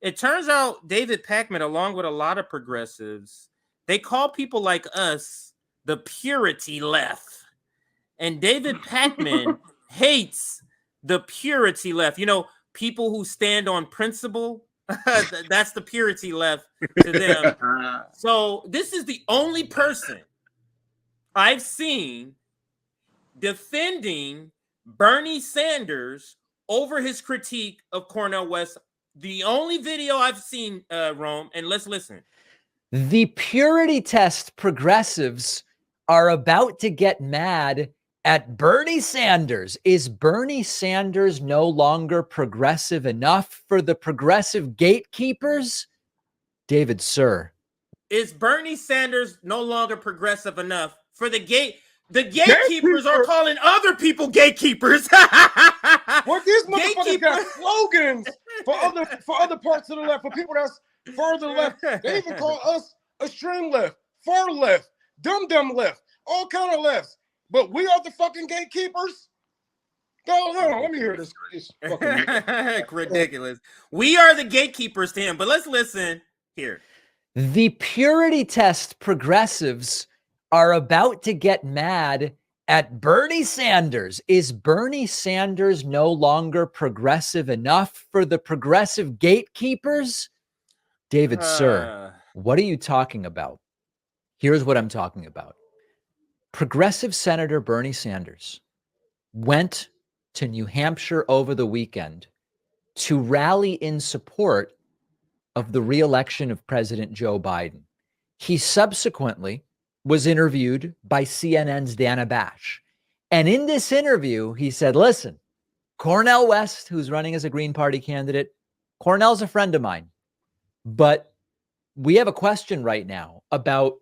it turns out David Pakman, along with a lot of progressives, they call people like us the purity left. And David Pakman hates the purity left. You know, people who stand on principle, that's the purity left to them. So this is the only person I've seen defending Bernie Sanders over his critique of Cornel West. The only video I've seen, Rome, and let's listen. The purity test progressives are about to get mad at Bernie Sanders. Is Bernie Sanders no longer progressive enough for the progressive gatekeepers? David, sir. Is Bernie Sanders no longer progressive enough for the gatekeepers are calling other people gatekeepers. What these motherfuckers got slogans for other parts of the left, for people that's further left. They even call us extreme left, far left, dumb left, all kind of lefts. But we are the fucking gatekeepers. Hold on, let me hear this fucking ridiculous. We are the gatekeepers to him, but let's listen here. The purity test progressives are about to get mad at Bernie Sanders. Is Bernie Sanders no longer progressive enough for the progressive gatekeepers? David, sir, what are you talking about? Here's what I'm talking about. Progressive Senator Bernie Sanders went to New Hampshire over the weekend to rally in support of the re-election of President Joe Biden. He subsequently was interviewed by CNN's Dana Bash. And in this interview, he said, listen, Cornel West, who's running as a Green Party candidate, Cornel's a friend of mine. But we have a question right now about,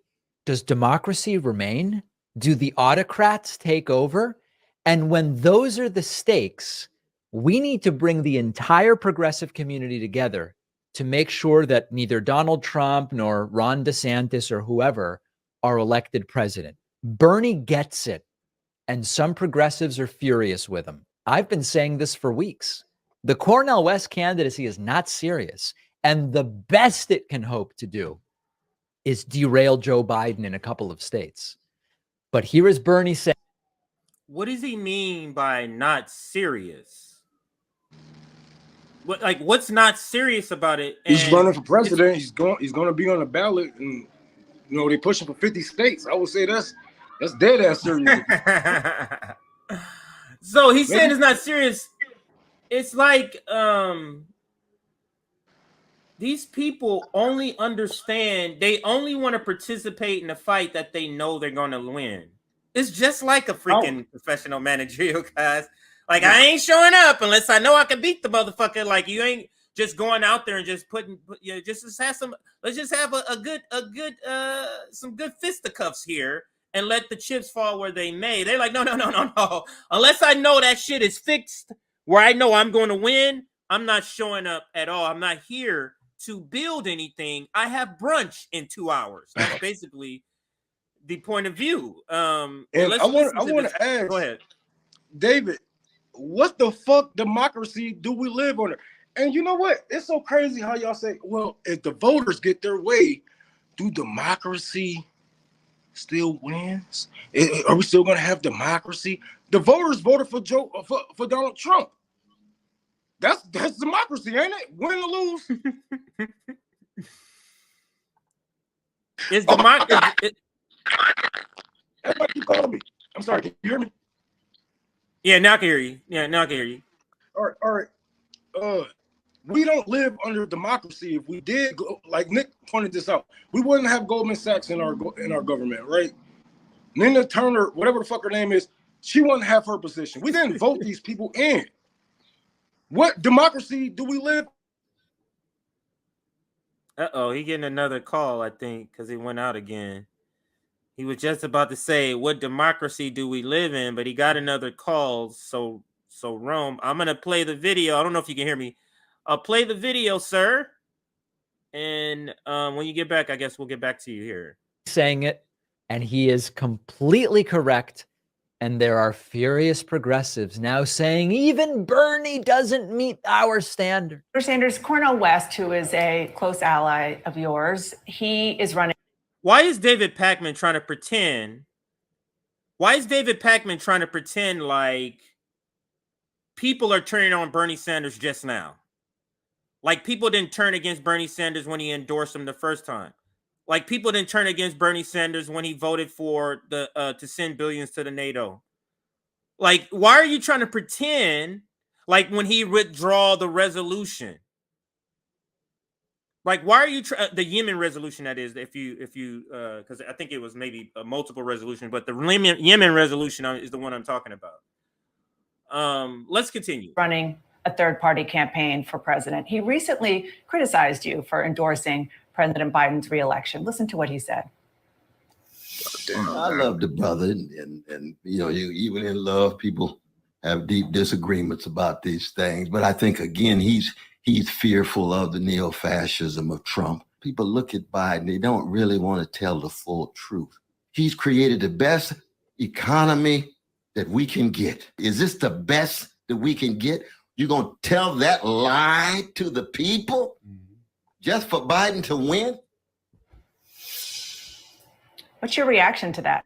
does democracy remain? Do the autocrats take over? And when those are the stakes, we need to bring the entire progressive community together to make sure that neither Donald Trump nor Ron DeSantis or whoever are elected president. Bernie gets it, and some progressives are furious with him. I've been saying this for weeks. The Cornel West candidacy is not serious, and the best it can hope to do is derail Joe Biden in a couple of states. But here is Bernie saying, what does he mean by not serious? What's not serious about it? And he's running for president. He's going to be on the ballot, and you know they pushing for 50 states. I would say that's dead ass serious. So he's saying it's not serious. It's like these people only understand, they only want to participate in a fight that they know they're going to win. It's just like a freaking professional managerial class. Like, I ain't showing up unless I know I can beat the motherfucker. Like, you ain't just going out there and just let's just have some good fisticuffs here and let the chips fall where they may. They're like, no. Unless I know that shit is fixed where I know I'm going to win, I'm not showing up at all. I'm not here to build anything. I have brunch in 2 hours. That's basically the point of view. And I want to ask, go ahead, David, what the fuck democracy do we live under? And you know what? It's so crazy how y'all say, well, if the voters get their way, do democracy still wins? Are we still going to have democracy? The voters voted for Donald Trump. That's democracy, ain't it? Win or lose. It's democracy. Everybody keep calling me. I'm sorry. Can you hear me? Yeah, now I can hear you. All right. We don't live under democracy. If we did, like Nick pointed this out, we wouldn't have Goldman Sachs in our government, right? Nina Turner, whatever the fuck her name is, she wouldn't have her position. We didn't vote these people in. What democracy do we live? He getting another call, I think, because he went out again. He was just about to say, what democracy do we live in? But he got another call. So Rome, I'm going to play the video. I don't know if you can hear me. I'll play the video, sir. And when you get back, I guess we'll get back to you here. Saying it, and he is completely correct. And there are furious progressives now saying even Bernie doesn't meet our standard. Sanders, Cornel West, who is a close ally of yours, he is running. Why is David Pakman trying to pretend? Why is David Pakman trying to pretend like people are turning on Bernie Sanders just now? Like people didn't turn against Bernie Sanders when he endorsed him the first time. Like people didn't turn against Bernie Sanders when he voted for the to send billions to the NATO. Like, why are you trying to pretend like when he withdraw the resolution? Like, why are you the Yemen resolution? That is, if you because I think it was maybe a multiple resolution, but the Yemen resolution is the one I'm talking about. Let's continue. Running a third-party campaign for president. He recently criticized you for endorsing President Biden's reelection. Listen to what he said. I love the brother, and you know, you even in love, people have deep disagreements about these things. But I think again, he's fearful of the neo-fascism of Trump. People look at Biden, they don't really want to tell the full truth. He's created the best economy that we can get. Is this the best that we can get? You're gonna tell that lie to the people just for Biden to win? What's your reaction to that?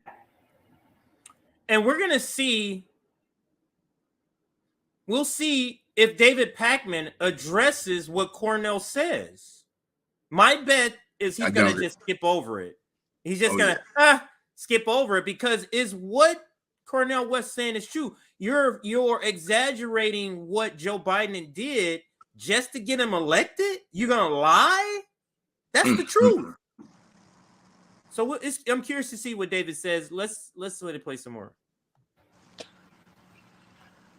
And we're going to see, we'll see if David Pakman addresses what Cornel says. My bet is he's going to just skip over it. He's just going to skip over it, because is what Cornel West saying is true. You're exaggerating what Joe Biden did just to get him elected? You're going to lie? That's the truth. So I'm curious to see what David says. Let's let it play some more.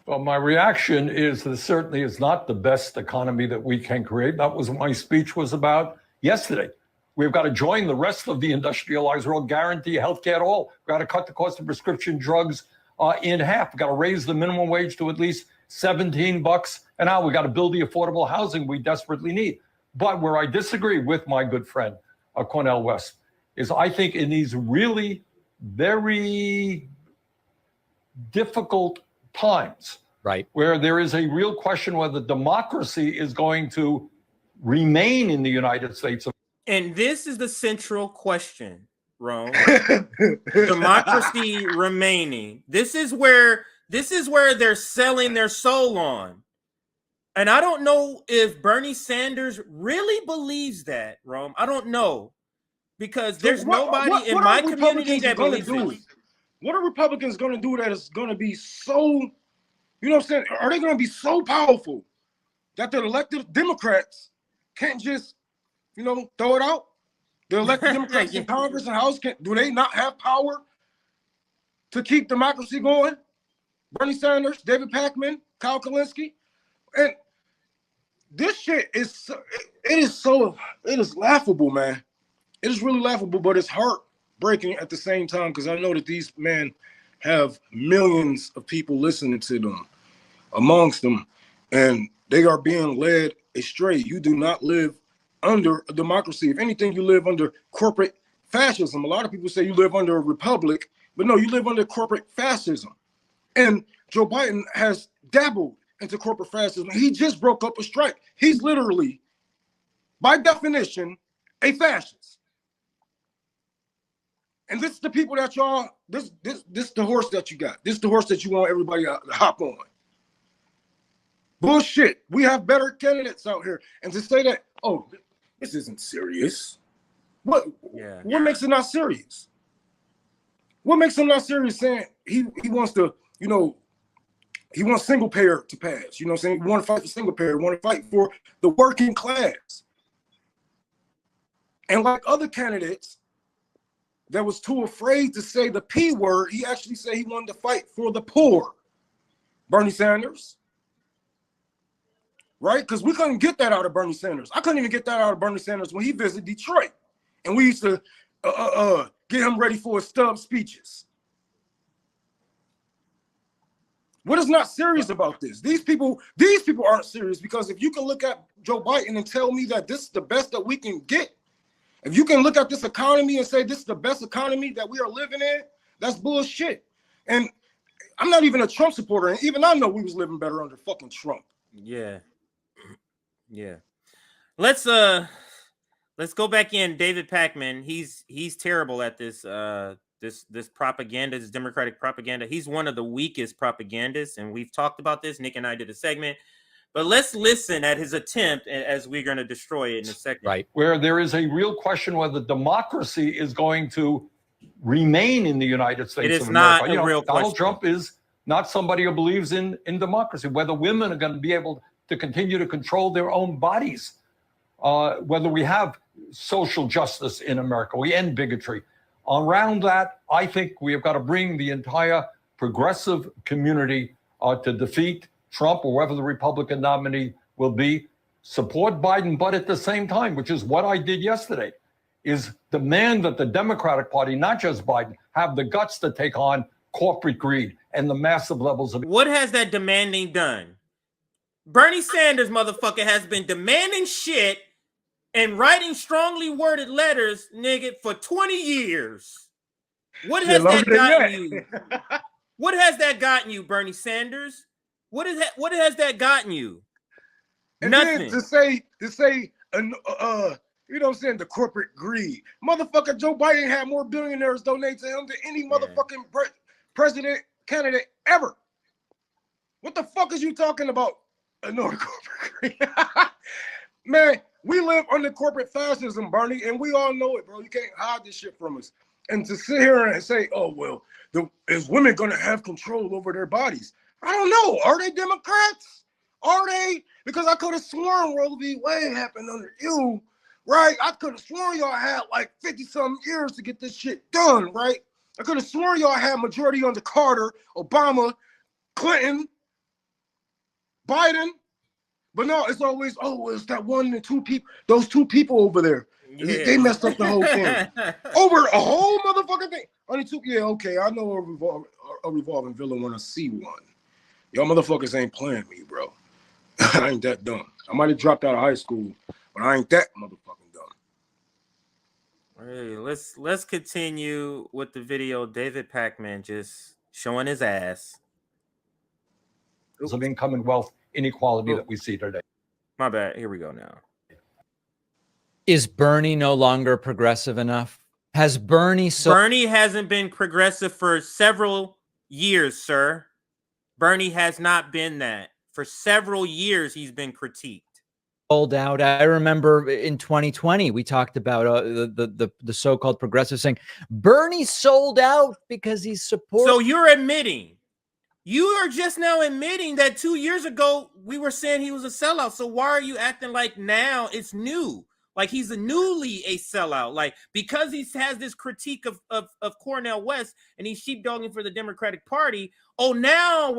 Well, my reaction is that certainly is not the best economy that we can create. That was what my speech was about yesterday. We've got to join the rest of the industrialized world, guarantee healthcare to all. We've got to cut the cost of prescription drugs in half. We've got to raise the minimum wage to at least $17 an hour. We've got to build the affordable housing we desperately need. But where I disagree with my good friend, Cornel West, is I think in these really very difficult times, right, where there is a real question whether democracy is going to remain in the United States. And this is the central question, Rome. Democracy remaining. This is where they're selling their soul on. And I don't know if Bernie Sanders really believes that, Rome. I don't know. Because there's nobody in my community that believes it. What are Republicans going to do that is going to be so, you know what I'm saying? Are they going to be so powerful that the elected Democrats can't just, you know, throw it out? The elected Democrats in Congress and House, do they not have power to keep democracy going? Bernie Sanders, David Pakman, Kyle Kalinske. And this shit is, it is laughable, man. It is really laughable, but it's heartbreaking at the same time, because I know that these men have millions of people listening to them, amongst them, and they are being led astray. You do not live under a democracy. If anything, you live under corporate fascism. A lot of people say you live under a republic, but no, you live under corporate fascism. And Joe Biden has dabbled into corporate fascism. He just broke up a strike. He's literally, by definition, a fascist. And this is the people that y'all, this the horse that you got. This is the horse that you want everybody to hop on. Bullshit. We have better candidates out here. And to say that, oh, this isn't serious. What makes it not serious? What makes him not serious saying he wants to, you know, he wants single payer to pass. You know what I'm saying? He want to fight for single payer. He want to fight for the working class. And like other candidates that was too afraid to say the P word, he actually said he wanted to fight for the poor. Bernie Sanders. Right? Because we couldn't get that out of Bernie Sanders. I couldn't even get that out of Bernie Sanders when he visited Detroit. And we used to get him ready for his stub speeches. What is not serious about this? These people aren't serious, because if you can look at Joe Biden and tell me that this is the best that we can get, if you can look at this economy and say this is the best economy that we are living in, that's bullshit. And not even a Trump supporter, and even I know we was living better under fucking Trump. Yeah. Yeah. Let's go back in. David Pakman, he's terrible at this this propaganda, this Democratic propaganda. He's one of the weakest propagandists, and we've talked about this. Nick and I did a segment, but let's listen at his attempt as we're going to destroy it in a second. Right. Where there is a real question whether democracy is going to remain in the United States It is of America. not a real Donald question. Trump is not somebody who believes in democracy, whether women are going to be able to continue to control their own bodies, whether we have social justice in America, we end bigotry. Around that, I think we have got to bring the entire progressive community to defeat Trump or whoever the Republican nominee will be, support Biden, but at the same time, which is what I did yesterday, is demand that the Democratic Party, not just Biden, have the guts to take on corporate greed and the massive levels of... What has that demanding done? Bernie Sanders, motherfucker, has been demanding shit and writing strongly worded letters, nigga, for 20 years. What has that gotten you? What has that gotten you, Bernie Sanders? What has that gotten you? And Nothing. then to say, you know what I'm saying, the corporate greed. Motherfucker, Joe Biden had more billionaires donate to him than any motherfucking president candidate ever. What the fuck is you talking about? No, corporate greed. Man, we live under corporate fascism, Bernie, and we all know it, bro. You can't hide this shit from us. And to sit here and say, oh, well, is women going to have control over their bodies? I don't know. Are they Democrats? Are they? Because I could have sworn Roe v. Wade happened under you, right? I could have sworn y'all had like 50-something years to get this shit done, right? I could have sworn y'all had majority under Carter, Obama, Clinton, Biden. But no, it's always, oh, it's that one and two people, those two people over there. Yeah. They messed up the whole thing. Over a whole motherfucking thing. Only two, yeah, okay, I know a revolving villain when I see one. Y'all motherfuckers ain't playing me, bro. I ain't that dumb. I might have dropped out of high school, but I ain't that motherfucking dumb. Hey, let's continue with the video. David Pakman just showing his ass. Of income and wealth inequality that we see today. My bad. Here we go now. Is Bernie no longer progressive enough? Has Bernie Bernie hasn't been progressive for several years, sir. Bernie has not been that. For several years, he's been critiqued. Sold out. I remember in 2020, we talked about the so-called progressive saying Bernie sold out because he's supporting. So you're admitting. You are just now admitting that 2 years ago we were saying he was a sellout. So why are you acting like now it's new? Like he's a sellout. Like because he has this critique of Cornel West and he's sheepdogging for the Democratic Party. Oh, now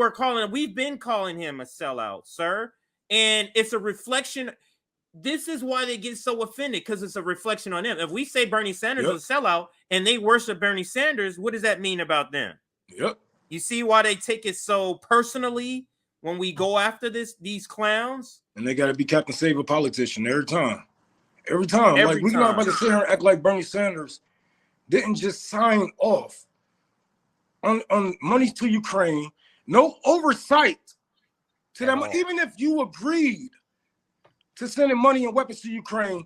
we've been calling him a sellout, sir. And it's a reflection. This is why they get so offended, because it's a reflection on them. If we say Bernie Sanders is a sellout and they worship Bernie Sanders, what does that mean about them? Yep. You see why they take it so personally when we go after these clowns? And they got to be Captain Save a politician every time. Every time. We're not about to sit here and act like Bernie Sanders didn't just sign off on money to Ukraine. No oversight to them. Even if you agreed to sending money and weapons to Ukraine,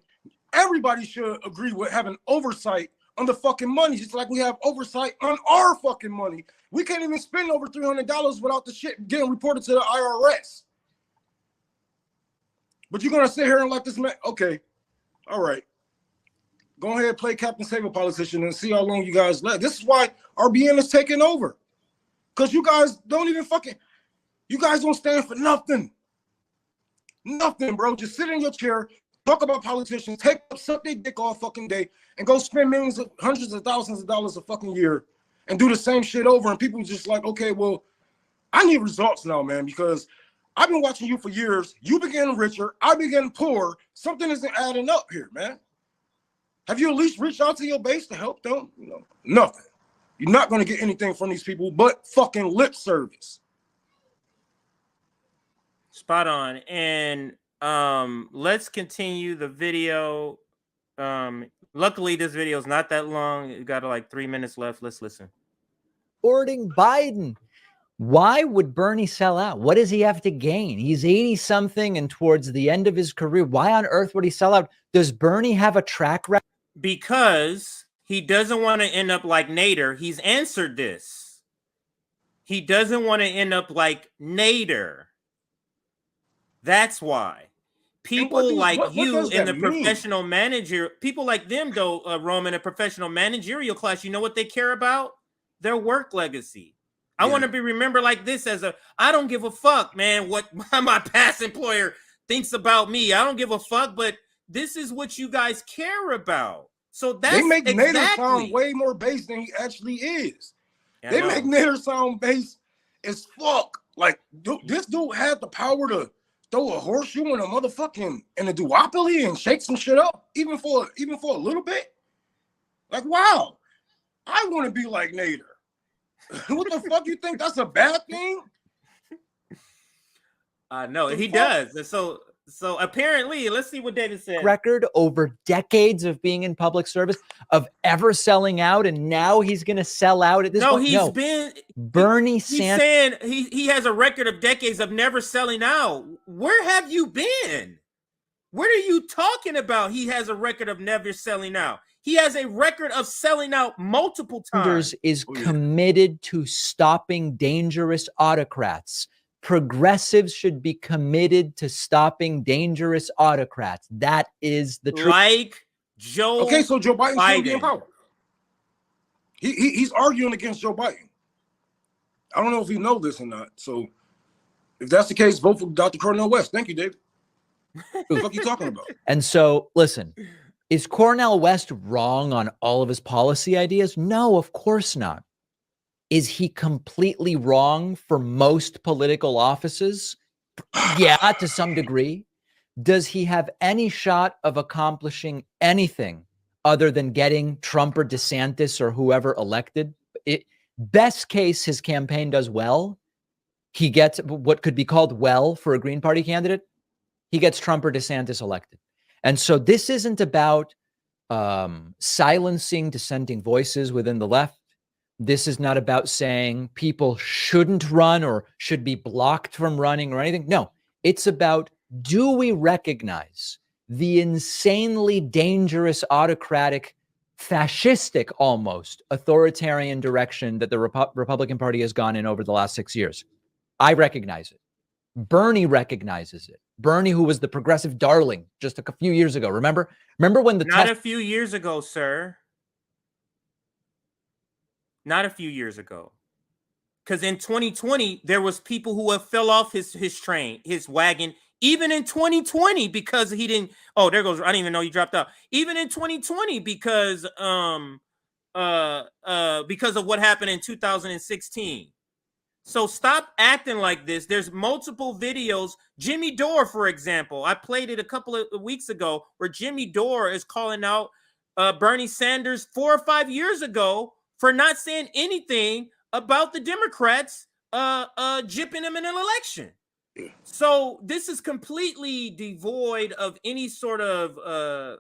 everybody should agree with having oversight on the fucking money, just like we have oversight on our fucking money. We can't even spend over $300 without the shit getting reported to the IRS. But you're gonna sit here and let this man, okay, all right. Go ahead and play Captain Save a politician and see how long you guys let. This is why RBN is taking over. Because you guys don't even you guys don't stand for nothing. Nothing, bro. Just sit in your chair, talk about politicians, suck their dick all fucking day, and go spend hundreds of thousands of dollars a fucking year and do the same shit over. And people just like, okay, well, I need results now, man, because I've been watching you for years. You been getting richer. I've been getting poor. Something isn't adding up here, man. Have you at least reached out to your base to help them? Nothing. You're not going to get anything from these people but fucking lip service. Spot on. And let's continue the video. Luckily, this video is not that long. It got like 3 minutes left. Let's listen. Supporting Biden. Why would Bernie sell out? What does he have to gain? He's 80 something and towards the end of his career. Why on earth would he sell out? Does Bernie have a track record? Because he doesn't want to end up like Nader. He's answered this. He doesn't want to end up like Nader. That's why. People like you in the professional manager, people like them, though, Roman, a professional managerial class, you know what they care about? Their work legacy. I want to be remembered like this as I don't give a fuck, man, what my past employer thinks about me. I don't give a fuck, but this is what you guys care about. So that's they make Nader sound way more base than he actually is. They make Nader sound base as fuck. Like, this dude had the power to throw a horseshoe in a motherfucking in a duopoly and shake some shit up, even for a little bit. Like, wow, I want to be like Nader. What the fuck? You think that's a bad thing? No, he does. And so apparently, let's see what David said. Record over decades of being in public service, of ever selling out, and now he's going to sell out at this point. Bernie Sanders. He's saying he has a record of decades of never selling out. Where have you been? What are you talking about? He has a record of never selling out. He has a record of selling out multiple times. Sanders is committed to stopping dangerous autocrats. Progressives should be committed to stopping dangerous autocrats. That is the truth. Like Joe. Okay, so Joe Biden's going to be in power. He's arguing against Joe Biden. I don't know if you know this or not. So if that's the case, vote for Dr. Cornel West. Thank you, David. What the fuck are you talking about? And so, listen, is Cornel West wrong on all of his policy ideas? No, of course not. Is he completely wrong for most political offices? Yeah, to some degree. Does he have any shot of accomplishing anything other than getting Trump or DeSantis or whoever elected? Best case, his campaign does well. He gets what could be called well for a Green Party candidate. He gets Trump or DeSantis elected. And so this isn't about silencing dissenting voices within the left. This is not about saying people shouldn't run or should be blocked from running or anything. No, it's about, do we recognize the insanely dangerous, autocratic, fascistic, almost authoritarian direction that the Republican Party has gone in over the last 6 years? I recognize it. Bernie recognizes it. Bernie, who was the progressive darling just a few years ago. Remember when not a few years ago, sir. Not a few years ago. Because in 2020, there was people who have fell off his train, his wagon, even in 2020, because he didn't. Oh, there goes. I didn't even know you dropped out. Even in 2020, because of what happened in 2016. So stop acting like this. There's multiple videos. Jimmy Dore, for example, I played it a couple of weeks ago, where Jimmy Dore is calling out Bernie Sanders 4 or 5 years ago for not saying anything about the Democrats gypping him in an election. So this is completely devoid of any sort of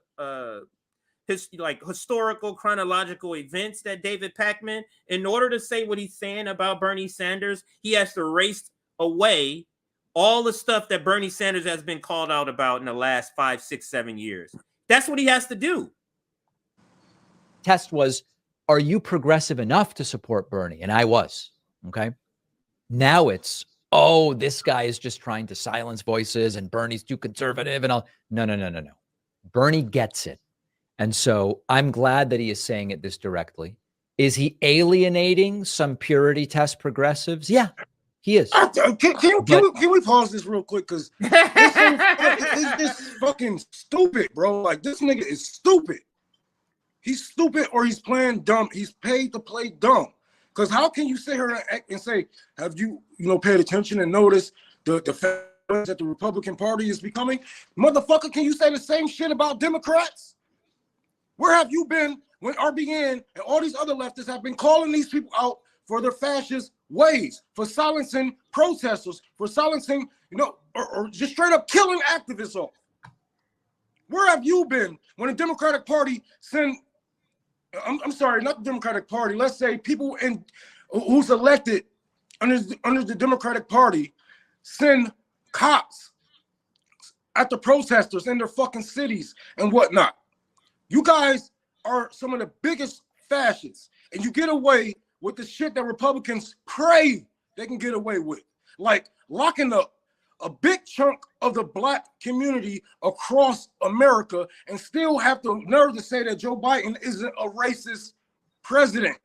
historical chronological events that David Pakman, in order to say what he's saying about Bernie Sanders, he has to erase away all the stuff that Bernie Sanders has been called out about in the last 5, 6, 7 years. That's what he has to do. Test was, are you progressive enough to support Bernie? And I was. Okay. Now it's, oh, this guy is just trying to silence voices and Bernie's too conservative and all. No. Bernie gets it. And so I'm glad that he is saying it this directly. Is he alienating some purity test progressives? Yeah, he is. Can we pause this real quick? Because it's just fucking stupid, bro. Like, this nigga is stupid. He's stupid, or he's playing dumb. He's paid to play dumb. Because how can you sit here and say, have you paid attention and noticed the fact that the Republican Party is becoming? Motherfucker, can you say the same shit about Democrats? Where have you been when RBN and all these other leftists have been calling these people out for their fascist ways, for silencing protesters, for silencing, or just straight up killing activists off? Where have you been when the Democratic Party I'm sorry, not the Democratic Party, let's say people who's elected under the Democratic Party send cops at the protesters in their fucking cities and whatnot. You guys are some of the biggest fascists, and you get away with the shit that Republicans pray they can get away with, like locking up a big chunk of the black community across America and still have the nerve to say that Joe Biden isn't a racist president.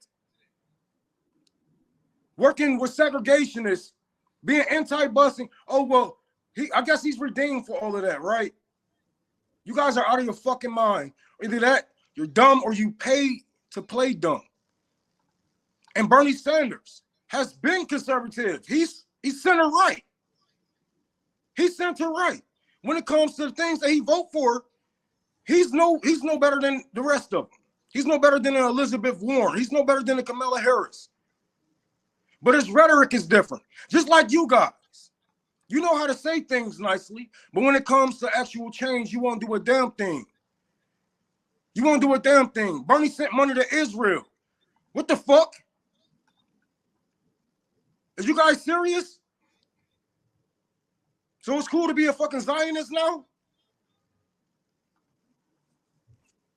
Working with segregationists, being anti-busing. Oh, well, I guess he's redeemed for all of that, right? You guys are out of your fucking mind. Either that, you're dumb, or you pay to play dumb. And Bernie Sanders has been conservative. He's center right. He's center right. When it comes to the things that he vote for, he's no better than the rest of them. He's no better than an Elizabeth Warren. He's no better than a Kamala Harris. But his rhetoric is different. Just like you guys. You know how to say things nicely, but when it comes to actual change, you won't do a damn thing. You won't do a damn thing. Bernie sent money to Israel. What the fuck? Are you guys serious? So it's cool to be a fucking Zionist now?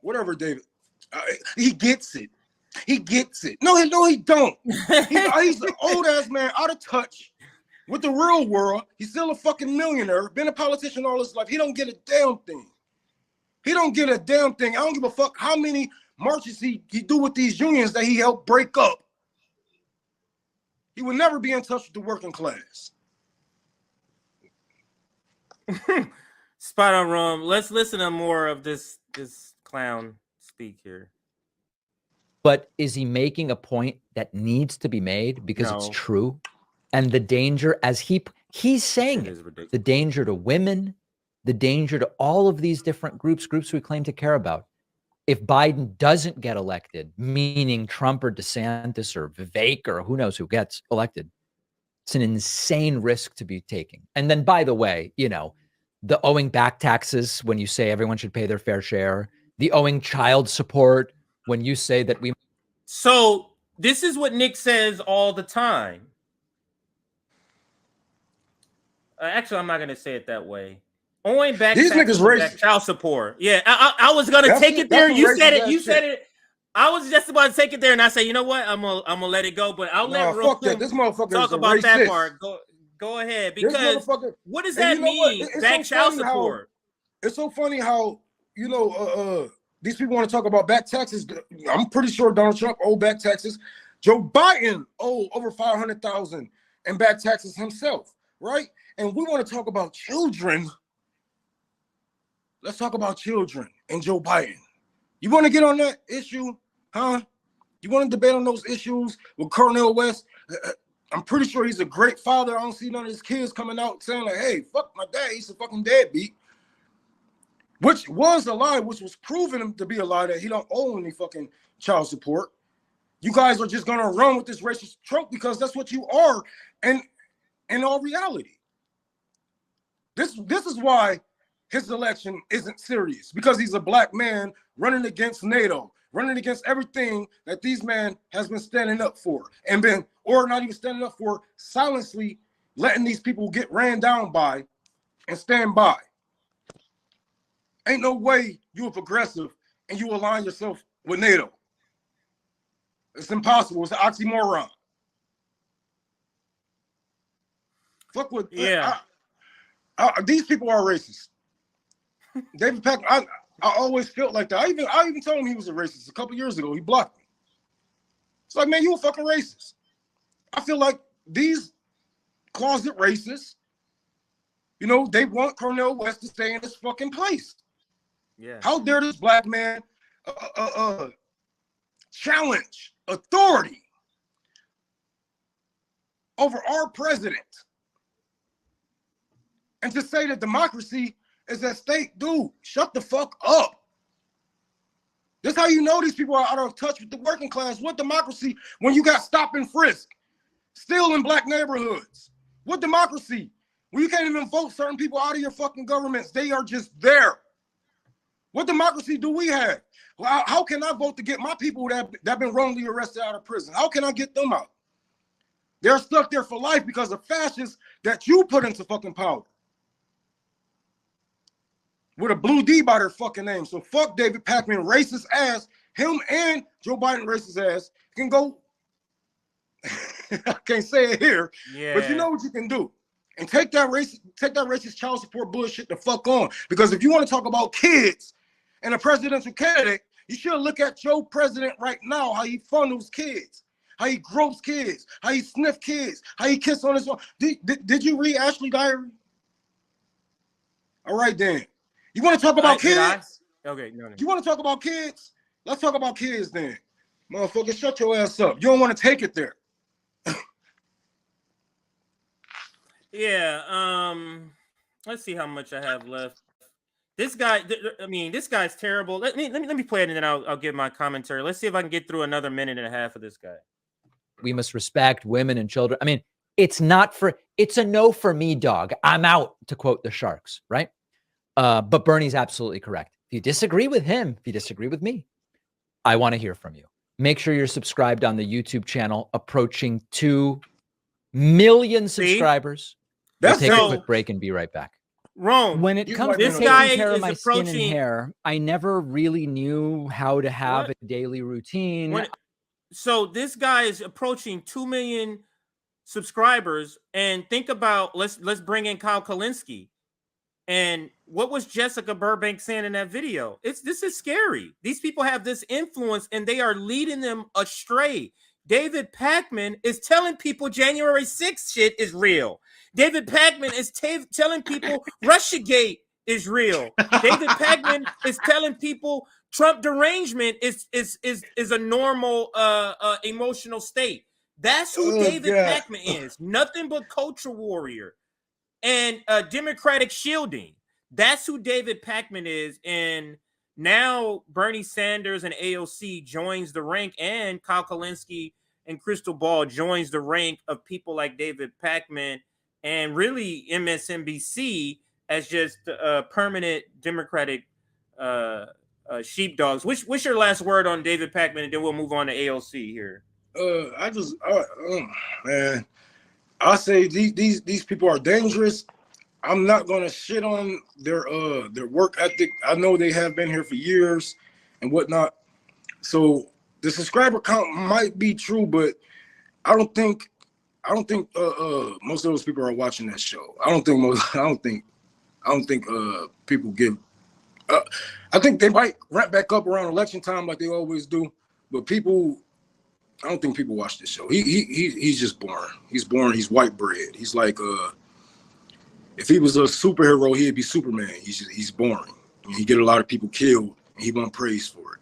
Whatever, David. He gets it. He gets it. No, he don't. He's an old ass man, out of touch with the real world. He's still a fucking millionaire, been a politician all his life. He don't get a damn thing. He don't get a damn thing. I don't give a fuck how many marches he do with these unions that he helped break up. He would never be in touch with the working class. Spot on, Rom. Let's listen to more of this clown speak here. But is he making a point that needs to be made because it's true? And the danger, as he's saying it, the danger to women, the danger to all of these different groups we claim to care about. If Biden doesn't get elected, meaning Trump or DeSantis or Vivek or who knows who gets elected, it's an insane risk to be taking. And then, by the way, the owing back taxes when you say everyone should pay their fair share, the owing child support when you say that we. So this is what Nick says all the time. Actually, I'm not going to say it that way. Owing back these niggas racist. Child support. Yeah, I was going to take it there. You said it. You said it. I was just about to take it there, and I say, you know what? I'm gonna let it go, but I'll let fuck that. This motherfucker talk about that part. Go ahead, because what does that mean? Back child support. It's so funny how these people want to talk about back taxes. I'm pretty sure Donald Trump owed back taxes. Joe Biden owed over $500,000 in back taxes himself, right? And we want to talk about children. Let's talk about children and Joe Biden. You want to get on that issue, huh? You want to debate on those issues with Cornel West? I'm pretty sure he's a great father. I don't see none of his kids coming out saying like, hey, fuck my dad. He's a fucking deadbeat. Which was a lie, which was proven to be a lie that he don't owe any fucking child support. You guys are just going to run with this racist trope because that's what you are. And in all reality, this is why his election isn't serious, because he's a black man running against NATO, running against everything that these men has been standing up for and been, or not even standing up for, silently letting these people get ran down by and stand by. Ain't no way you're progressive and you align yourself with NATO. It's impossible. It's an oxymoron. Fuck with these people are racist. David Pakman, I always felt like that. I even told him he was a racist a couple years ago. He blocked me. It's like, man, you a fucking racist. I feel like these closet racists, they want Cornel West to stay in this fucking place. Yeah. How dare this black man challenge authority over our president and to say that democracy is at stake? Dude, shut the fuck up. That's how you know these people are out of touch with the working class. What democracy when you got stop and frisk still in black neighborhoods? What democracy when you can't even vote certain people out of your fucking governments? They are just there. What democracy do we have? Well, how can I vote to get my people that have been wrongly arrested out of prison? How can I get them out? They're stuck there for life because of fascists that you put into fucking power. With a blue D by their fucking name. So fuck David Pakman, racist ass. Him and Joe Biden, racist ass, can go. I can't say it here, but you know what you can do. And take that racist child support bullshit the fuck on. Because if you want to talk about kids and a presidential candidate, you should look at your president right now, how he funnels kids, how he gropes kids, how he sniff kids, how he kiss on his own. Did you read Ashley Diary? All right, then. You want to talk about kids? Okay, no. You want to talk about kids? Let's talk about kids then. Motherfucker, shut your ass up. You don't want to take it there. Yeah, let's see how much I have left. This guy, I mean, this guy's terrible. Let me play it and then I'll give my commentary. Let's see if I can get through another minute and a half of this guy. We must respect women and children. I mean, it's a no for me, dog. I'm out, to quote the Sharks, right? But Bernie's absolutely correct. If you disagree with him, if you disagree with me, I want to hear from you. Make sure you're subscribed on the YouTube channel, approaching 2 million subscribers. We'll take a quick break and be right back. Rome, when it comes to taking care of my skin and hair, I never really knew how to have a daily routine. So this guy is approaching 2 million subscribers, and think about let's bring in Kyle Kalinske. And what was Jessica Burbank saying in that video? This is scary. These people have this influence and they are leading them astray. David Pakman is telling people January 6th shit is real. David Pakman is telling people Russiagate is real. David Pakman is telling people Trump derangement is a normal emotional state. That's who David Pakman is. Nothing but culture warrior and democratic shielding. That's who David Pakman is. And now Bernie Sanders and AOC joins the rank, and Kyle Kalinske and Crystal Ball joins the rank of people like David Pakman and really MSNBC as just permanent Democratic sheepdogs. What's your last word on David Pakman, and then we'll move on to AOC here. Man, I say these people are dangerous. I'm not gonna shit on their work ethic. I know they have been here for years and whatnot. So the subscriber count might be true, but I don't think most of those people are watching that show. I don't think people give. I think they might ramp back up around election time like they always do, but I don't think people watch this show. He's just boring. He's boring. He's white bread. He's like if he was a superhero, he'd be Superman. He's boring. He get a lot of people killed, and he won't praise for it.